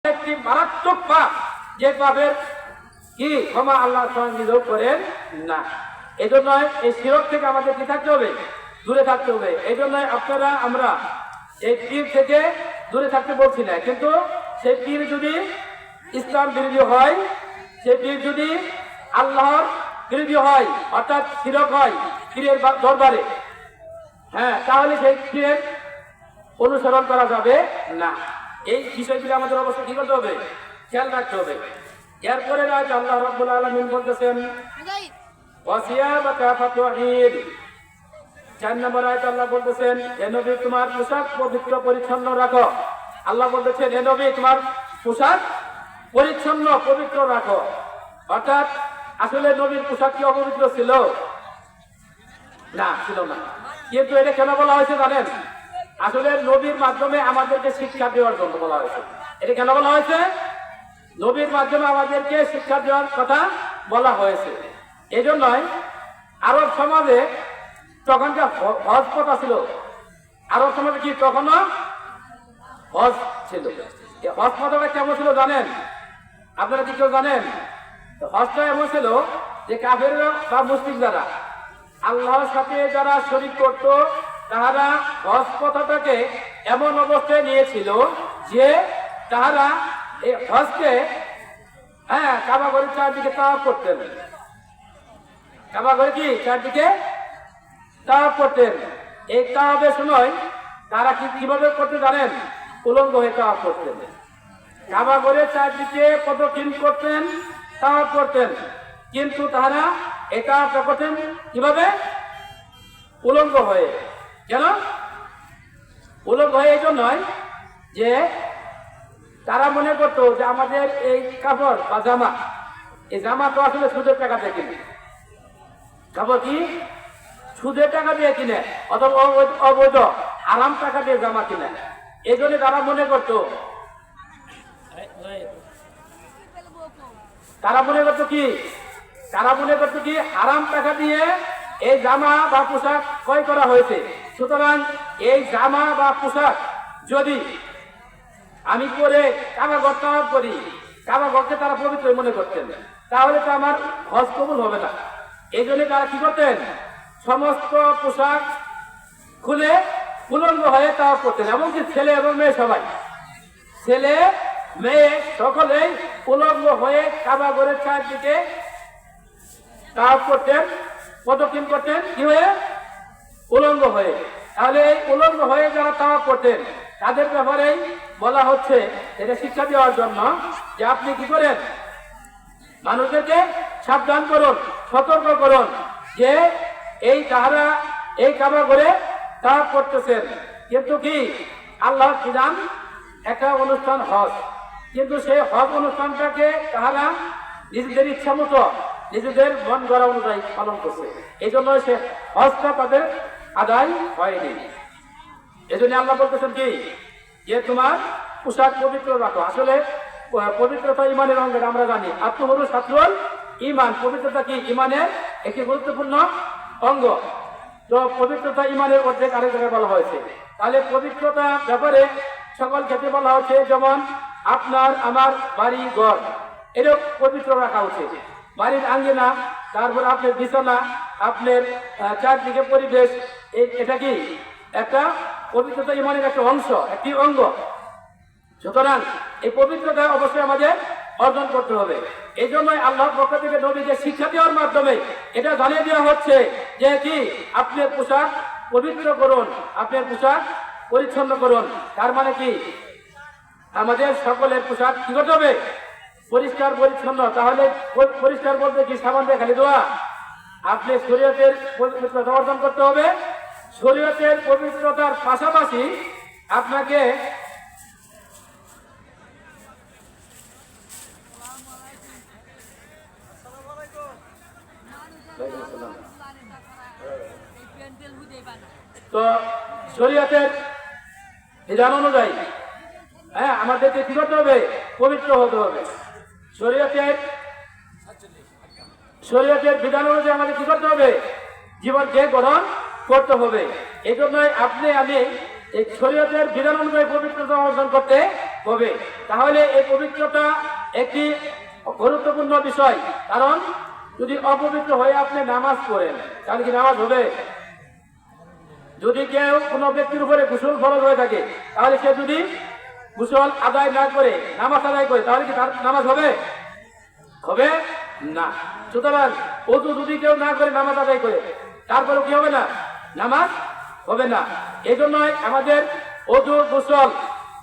একটি মারাত্মক পাপ, যে পাপের কি ক্ষমা আল্লাহ নিজেও করেন না। এই জন্য এই শিরক থেকে আমাদের কি থাকতে হবে, দূরে থাকতে হবে। এই জন্য আপনারা আমরা এই পীর থেকে দূরে থাকতে বলছি না, কিন্তু সেই পীর যদি ইসলাম বিরোধী হয়, সেই পীর যদি আল্লাহর বিরোধী হয়, অর্থাৎ শিরক হয় পীরের দরবারে, হ্যাঁ, তাহলে সেই পীরের অনুসরণ করা যাবে না। এই বিষয়গুলি আমাদের অবশ্যই কি করতে হবে, খেয়াল রাখতে হবে। এরপরে আল্লাহ রাব্বুল আলামিন বলতেছেন ওয়াসিয়াবাকা ফাতহির, 4 নম্বর আয়াতে আল্লাহ বলতেছেন হে নবী তোমার পোশাক পবিত্র পরিচ্ছন্ন রাখো। আল্লাহ বলতেছেন হে নবী তোমার পোশাক পরিচ্ছন্ন পবিত্র রাখো। অর্থাৎ আসলে নবীর পোশাক কি অপবিত্র ছিল? না, ছিল না। কিন্তু এটা কেন বলা হয়েছে জানেন? আসলে নবীর মাধ্যমে আমাদেরকে শিক্ষা দেওয়ার জন্য বলা হয়েছে। এটা কেন বলা হয়েছে? নবীর মাধ্যমে আমাদেরকে শিক্ষা দেওয়ার কথা বলা হয়েছে। এই জন্যই আরব সমাজে তখনকার হজ প্রথা ছিল। আরব সমাজে কি তখনও হজ ছিল। হজ প্রথাটা কেমন ছিল জানেন? আপনারা কি কেউ জানেন? হজটা এমন ছিল যে কাফেররা বা মুসলিম যারা আল্লাহর সাথে যারা শরীক করত, তাহারা হজ প্রথাটাকে এমন অবস্থায় নিয়েছিল যে তাহারা এই হজকে কাবা ঘরের চারদিকে তাওয়াফ করতেন। কাবা ঘরে কি চারদিকে তাওয়াফ করতেন। এই তাওয়াফের সময় তারা কিভাবে করতে জানেন? উলঙ্গ হয়ে তাওয়াফ করতেন। কাবা ঘরের চারদিকে প্রদক্ষিণ করতেন, তাওয়াফ করতেন, কিন্তু তারা এই তাওয়াফটা করতেন কিভাবে? উলঙ্গ হয়ে। কেন উলঙ্গ হয়ে? এই জন্যই যে তারা মনে করতো যে আমাদের এই কাপড় বা জামা, এই জামা তো আসলে সুদের টাকা দিয়ে কিনে। কাপড় কি সুদের টাকা দিয়ে কিনে, অথবা অবৈধ আরাম টাকা দিয়ে জামা কিনে। এই জন্য তারা মনে করতো কি আরাম টাকা দিয়ে এই জামা বা পোশাক ক্রয় করা হয়েছে। সুতরাং এই জামা বা পোশাক যদি আমি পরে কাবাঘর তাওয়াফ করি, কাবাঘরকে তারা পবিত্র মনে করতেন, তাহলে তো আমার হজ কবুল হবে না। এই জন্য তারা কি করতেন? সমস্ত পোশাক খুলে উলঙ্গ হয়ে তাওয়াফ করতেন। এমনকি ছেলে এবং মেয়ে সবাই, ছেলে মেয়ে সকলেই উলঙ্গ হয়ে কাবাঘরের চারদিকে তাওয়াফ করতেন, প্রদক্ষিণ করতেন কি হয়ে? উলঙ্গ হয়ে। তাহলে এই উলঙ্গ হয়ে যারা তাওয়াফ করতেন তাদের ব্যাপারেই বলা হচ্ছে, এটা শিক্ষা দেওয়ার জন্য যে আপনি কি করেন? মানুষদেরকে সাবধান করুন, সতর্ক করুন যে এই তাহারা এই কাবা ঘরে তাওয়াফ করতেছেন, কিন্তু কি আল্লাহর বিধান একটা অনুষ্ঠান হজ, কিন্তু সেই হজ অনুষ্ঠানটাকে তাহারা নিজেদের ইচ্ছা মতো নিজেদের মন গড়া অনুযায়ী পালন করছে। এই জন্য সে হজটা তাদের আদায় হয়নি। এই জন্য আল্লাহ বলতেছেন কি যে তোমার পোশাক পবিত্র রাখো। আসলে পবিত্রতা ইমানের অঙ্গ, আমরা জানি আত্মহরু ছাত্রল ইমান। পবিত্রতা কি ইমানের একটি গুরুত্বপূর্ণ অঙ্গ। তো পবিত্রতা ইমানের অর্ধেক আরেক জায়গায় বলা হয়েছে। তাহলে পবিত্রতা ব্যাপারে সকল ক্ষেত্রে বলা হচ্ছে, যেমন আপনার আমার বাড়ি ঘর এরকম পবিত্র রাখা উচিত। বাড়ির আঙ্গিনা, তারপর আপনার বিছানা, আপনার চারদিকে পরিবেশ, এটা কি একটা পবিত্রতা ইমানের একটা অংশ, একটি অঙ্গ। সুতরাং এই পবিত্রতা অবশ্যই আমাদের অর্জন করতে হবে। এই জন্যই আল্লাহর পক্ষ থেকে নবীকে শিক্ষা দেওয়ার মাধ্যমে এটা জানিয়ে দেওয়া হচ্ছে যে কি আপনার পোশাক পবিত্র করুন, আপনার পোশাক পরিচ্ছন্ন করুন। তার মানে কি আমাদের সকলের পোশাক কি করতে হবে? পরিষ্কার পরিচ্ছন্ন। তাহলে পরিষ্কার বলতে কি সাবান দিয়ে খালি ধোয়া? আপনি শরীয়তের পবিত্রতা অর্জন করতে হবে। শরীয়তের পবিত্রতার পাশাপাশি আপনাকে তো শরীয়তের বিধান অনুযায়ী আমাদেরকে কি করতে হবে? পবিত্র হতে হবে। শরীয়তের বিধান অনুযায়ী আমাদের কি করতে হবে? জীবনকে গ্রহণ করতে হবে। এই জন্যই আপনি আমি এই শরীয়তের বিধান অনুযায়ী পবিত্রতা অর্জন করতে হবে। তাহলে এই পবিত্রতা একটি গুরুত্বপূর্ণ বিষয়, কারণ যদি অপবিত্র হয়ে আপনি নামাজ পড়েন তাহলে কি নামাজ হবে? যদি কেউ কোনো ব্যক্তির উপরে গোসল ফরজ হয়ে থাকে, তাহলে সে যদি গোসল আদায় না করে নামাজ আদায় করে তাহলে কি তার নামাজ হবে? হবে না। সুতরাং ওযু যদি কেউ না করে নামাজ আদায় করে তারপরে কি হবে না? নামাজ হবে না। এই জন্যই আমাদের ওযু, গোসল,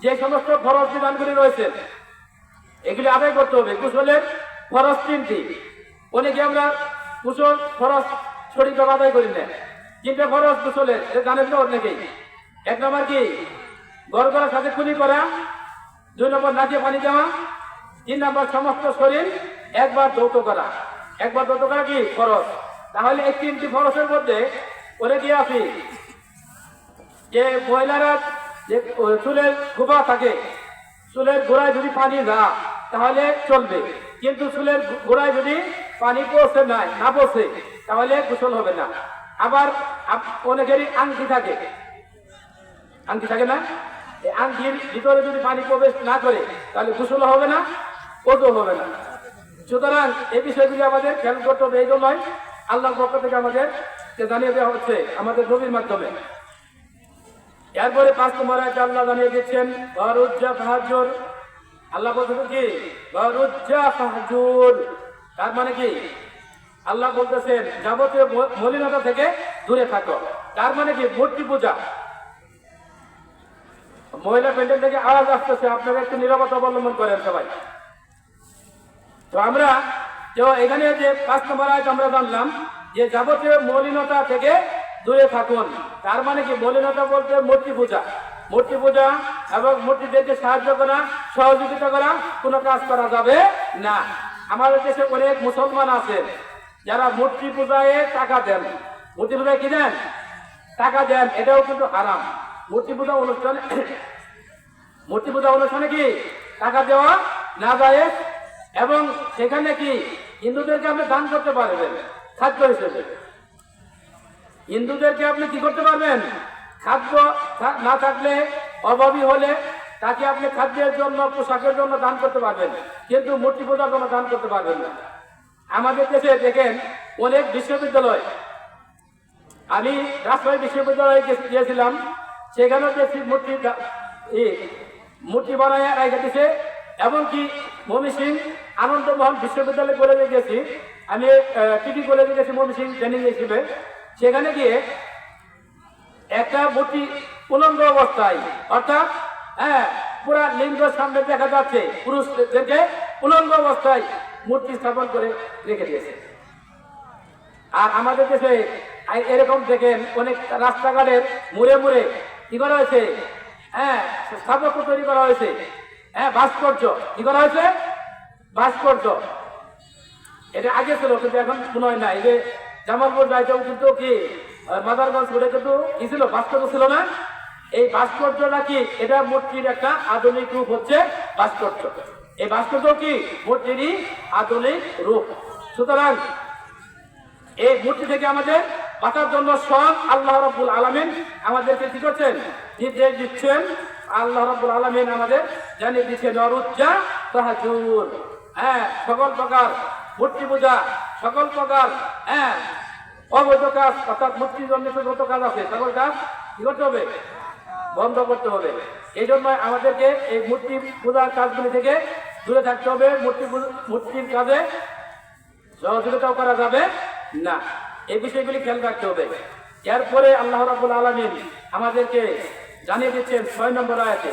যে সমস্ত ফরজ বিধানগুলি রয়েছে এগুলি আদায় করতে হবে। গোসলের ফরজ 3টি। অনেকে আমরা গোসল ফরজ সঠিকভাবে আদায় করি না। 3টে ফরজ গোসলের, জানেন তো অনেকেই। 1 নম্বর কি? গড় করার সাথে কুলি করা। 2 নম্বর নাকে পানি দেওয়া। 3 নম্বর সমস্ত শরীর একবার ধৌত করা। একবার ধৌত করা কি ফরজ? তাহলে এই 3টি ফরজের মধ্যে ওরে দিয়ে আসি যে মহিলারা যে চুলের খোপা থাকে, চুলের গোড়ায় যদি পানি না তাহলে চলবে, কিন্তু চুলের গোড়ায় যদি পানি পৌঁছে না পৌঁছে তাহলে গোসল হবে না। আবার অনেকেরই আংটি থাকে, আংটি থাকে না, এই আংটির ভিতরে যদি পানি প্রবেশ না করে তাহলে গোসল হবে না, ওযু হবে না। সুতরাং এই বিষয়গুলি আমাদের খেয়াল করতে হবে। এই জন্যই আল্লাহর পক্ষ থেকে আমাদের জানিয়ে দেওয়া হচ্ছে আমাদের নবীর মাধ্যমে। এরপরে 5 নম্বর আয়াতে আল্লাহ জানিয়ে দিচ্ছেন ওয়ারুজ্জা ফাহজুর। আল্লাহ বলছেন কি? ওয়ারুজ্জা ফাহজুর। তার মানে কি? আল্লাহ বলতেছেন যাবতীয় মলিনতা থেকে দূরে থাকো। তার মানে কি? মূর্তি পূজা। মহিলা প্যান্ডেল থেকে আওয়াজ আসতেছে, আপনারা একটু নীরবতা অবলম্বন করেন সবাই। তো আমরা এখানে যে 5 নম্বর আয়াত আমরা জানলাম যে যাবতীয় মলিনতা থেকে দূরে থাকুন। তার মানে কি? মলিনতা বলতে মূর্তি পূজা। মূর্তি পূজা এবং মূর্তিদেরকে সাহায্য করা, সহযোগিতা করা কোনো কাজ করা যাবে না। আমাদের দেশে অনেক মুসলমান আছে যারা মূর্তি পূজায় টাকা দেন। মূর্তি পূজায় কি দেন? টাকা দেন। এটাও কিন্তু হারাম। মূর্তি পূজা অনুষ্ঠানে কি টাকা দেওয়া না যায়। এবং সেখানে কি হিন্দুদেরকে আপনি দান করতে পারবেন খাদ্য হিসেবে। হিন্দুদেরকে আপনি কি করতে পারবেন? খাদ্য না থাকলে, অভাবী হলে তাকে আপনি খাদ্যের জন্য, পোশাকের জন্য দান করতে পারবেন, কিন্তু মূর্তি পূজার জন্য দান করতে পারবেন না। আমাদের দেশে দেখেন অনেক বিশ্ববিদ্যালয়, আমি রাজশাহী বিশ্ববিদ্যালয়ে গিয়েছিলাম, সেখানেও দেখছি মূর্তি বানায় রেখে দিছে। এমনকি ময়মনসিংহ আনন্দমোহন বিশ্ববিদ্যালয় কলেজে গেছি, আমি টিটি কলেজে গেছি ময়মনসিংহ ট্রেনিং হিসেবে। সেখানে গিয়ে একটা মূর্তি উলঙ্গ অবস্থায়, অর্থাৎ পুরা লিঙ্গ সামনে দেখা যাচ্ছে, পুরুষদেরকে উলঙ্গ অবস্থায় মূর্তি স্থাপন করে রেখে দিয়েছে। আর আমাদের দেশে এরকম দেখেন অনেক রাস্তাঘাটের মুড়ে মুড়ে কি করা হয়েছে? স্থাপত্য তৈরি করা হয়েছে। ভাস্কর্য কি করা হয়েছে? ভাস্কর্য। এটা আগে ছিল, কিন্তু এখন মনে হয় না। এই যে জামালপুর যাইতেও কিন্তু কি মাদারগঞ্জ করে কিন্তু কি ছিল? ভাস্কর্য ছিল না? এই ভাস্কর্যটা কি? এটা মূর্তির একটা আধুনিক রূপ, হচ্ছে ভাস্কর্য। এই ভাস্কর্য কি? মূর্তিরই আধুনিক রূপ। সুতরাং এই মূর্তি থেকে আমাদের বাঁচার জন্য স্বয়ং আল্লাহ রাব্বুল আলামিন আমাদেরকে কি করছেন? নির্দেশ দিচ্ছেন। আল্লাহ রাব্বুল আলামিন আমাদের জানিয়ে দিচ্ছেন ওয়ারুজ্জা ফাহজুর। সকল প্রকার মূর্তি পূজা, সকল প্রকার অবৈধ কাজ, অর্থাৎ মূর্তি জন্মিত যত কাজ আছে সকল কাজ কি করতে হবে? বন্ধ করতে হবে। এই জন্য আমাদেরকে এই মূর্তি পূজার কাজগুলি থেকে দূরে থাকতে হবে। মূর্তির কাজে সহযোগিতাও করা যাবে না। এই বিষয়গুলি খেয়াল রাখতে হবে। এরপরে আল্লাহ রাব্বুল আলামিন আমাদেরকে জানিয়ে দিচ্ছেন 6 নম্বর আয়াতে